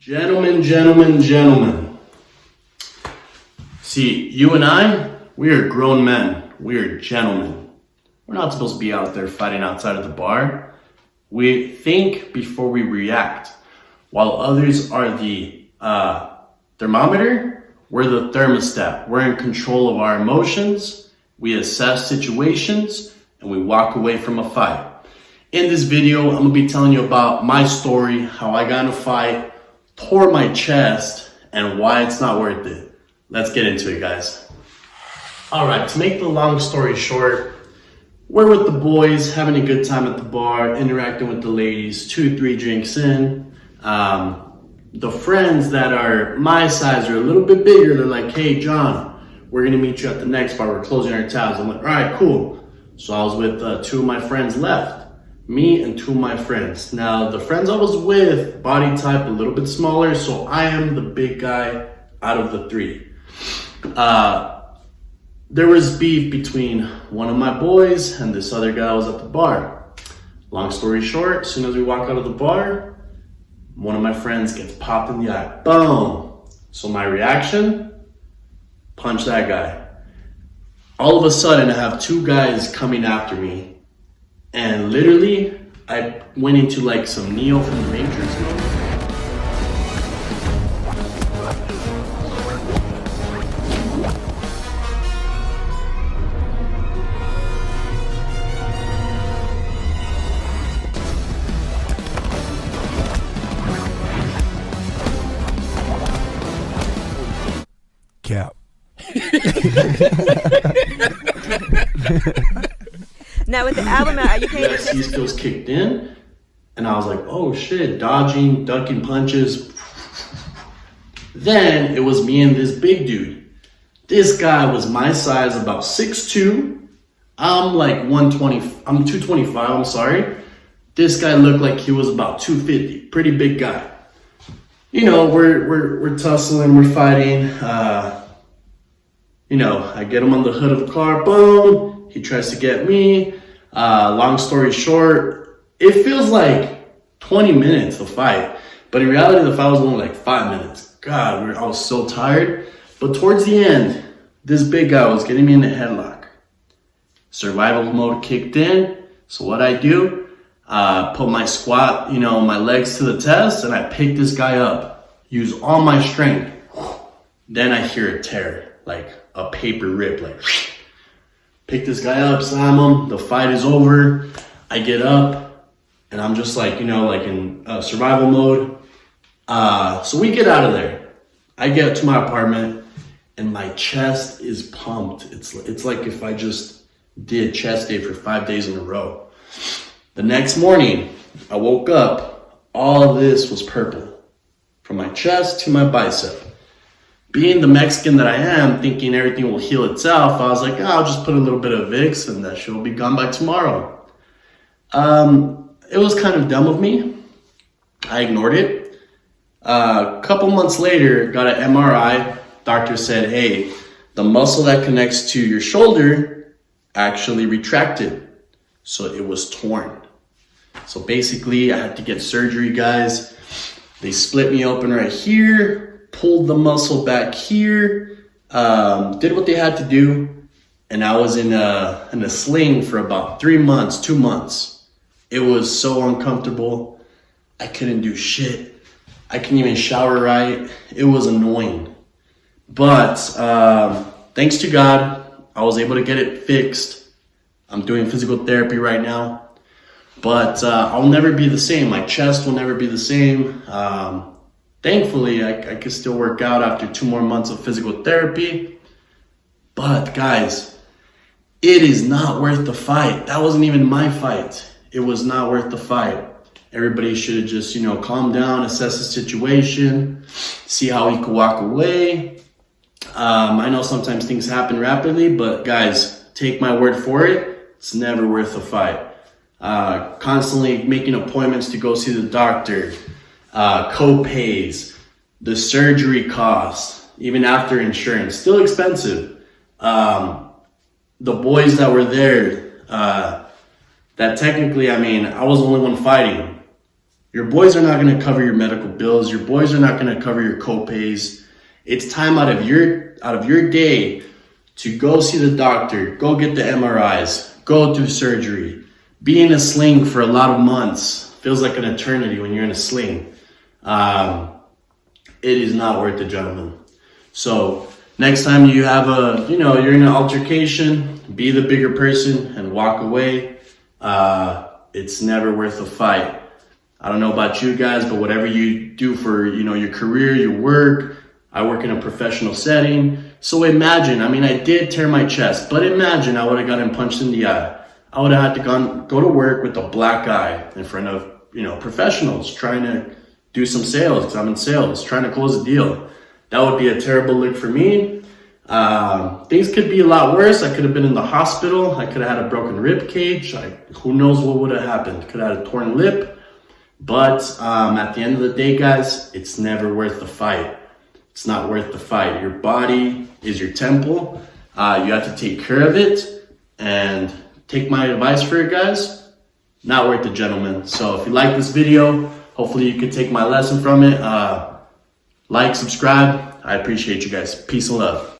Gentlemen. See, you and I, we are grown men. We are gentlemen. We're not supposed to be out there fighting outside of the bar. We think before we react. While others are the thermometer, we're the thermostat. We're in control of our emotions. We assess situations and we walk away from a fight. In this video, I'm gonna be telling you about my story, how I got in a fight, tore my chest, and why it's not worth it. Let's get into it, guys. All right, to make the long story short, we're with the boys, having a good time at the bar, interacting with the ladies, 2-3 drinks in. The friends that are my size are a little bit bigger. They're like, hey, John, we're gonna meet you at the next bar. We're closing our tabs. I'm like, all right, cool. So I was with two of my friends left. Me and two of my friends. Now, the friends I was with, body type a little bit smaller, so I am the big guy out of the three. There was beef between one of my boys and this other guy was at the bar. Long story short, as soon as we walk out of the bar, one of my friends gets popped in the eye. Boom! So my reaction, punch that guy. All of a sudden, I have two guys coming after me. And literally, I went into like some Neo from the Matrix mode. Cap. Now with the album out, are you paying UFC skills kicked in, and I was like, oh shit, dodging, ducking punches. Then it was me and this big dude. This guy was my size, about 6'2". I'm like 120, I'm 225, I'm sorry. This guy looked like he was about 250, pretty big guy. You know, we're tussling, we're fighting. You know, I get him on the hood of the car, boom. He tries to get me. Long story short, it feels like 20 minutes to fight, but in reality, the fight was only like 5 minutes. God, I was so tired. But towards the end, this big guy was getting me in a headlock. Survival mode kicked in. So what I do, put my squat, my legs to the test, and I pick this guy up. Use all my strength. Then I hear a tear, like a paper rip, like. Pick this guy up, slam him, the fight is over. I get up, and I'm just like, like in survival mode. So we get out of there. I get to my apartment, and my chest is pumped. It's like if I just did chest day for 5 days in a row. The next morning, I woke up, all this was purple. From my chest to my bicep. Being the Mexican that I am, thinking everything will heal itself, I was like, I'll just put a little bit of Vicks and that shit will be gone by tomorrow. It was kind of dumb of me. I ignored it. A couple months later, got an MRI. Doctor said, hey, the muscle that connects to your shoulder actually retracted. So it was torn. So basically, I had to get surgery, guys. They split me open right here. Pulled the muscle back here, did what they had to do, and I was in a sling for about 3 months, 2 months. It was so uncomfortable. I couldn't do shit. I couldn't even shower right. It was annoying. But thanks to God, I was able to get it fixed. I'm doing physical therapy right now. But I'll never be the same. My chest will never be the same. Thankfully, I could still work out after 2 more months of physical therapy. But guys, it is not worth the fight. That wasn't even my fight. It was not worth the fight. Everybody should have just, calm down, assess the situation, see how he could walk away. I know sometimes things happen rapidly, but guys, take my word for it. It's never worth the fight. Constantly making appointments to go see the doctor. Co-pays, the surgery costs, even after insurance, still expensive. The boys that were there, that technically, I was the only one fighting. Your boys are not going to cover your medical bills. Your boys are not going to cover your co-pays. It's time out of your day to go see the doctor, go get the MRIs, go through surgery. Be in a sling for a lot of months. Feels like an eternity when you're in a sling. It is not worth it, gentlemen. So next time you have you're in an altercation, be the bigger person and walk away. It's never worth a fight. I don't know about you guys, but whatever you do for, your career, your work, I work in a professional setting. So imagine, I did tear my chest, but imagine I would have gotten punched in the eye. I would have had to go to work with a black eye in front of, professionals trying to do some sales, because I'm in sales, trying to close a deal. That would be a terrible look for me. Things could be a lot worse. I could have been in the hospital. I could have had a broken rib cage. Who knows what would have happened. Could have had a torn lip. But at the end of the day, guys, it's never worth the fight. It's not worth the fight. Your body is your temple. You have to take care of it. And take my advice for it, guys. Not worth it, gentlemen. So if you like this video, hopefully you can take my lesson from it. Like, subscribe. I appreciate you guys. Peace and love.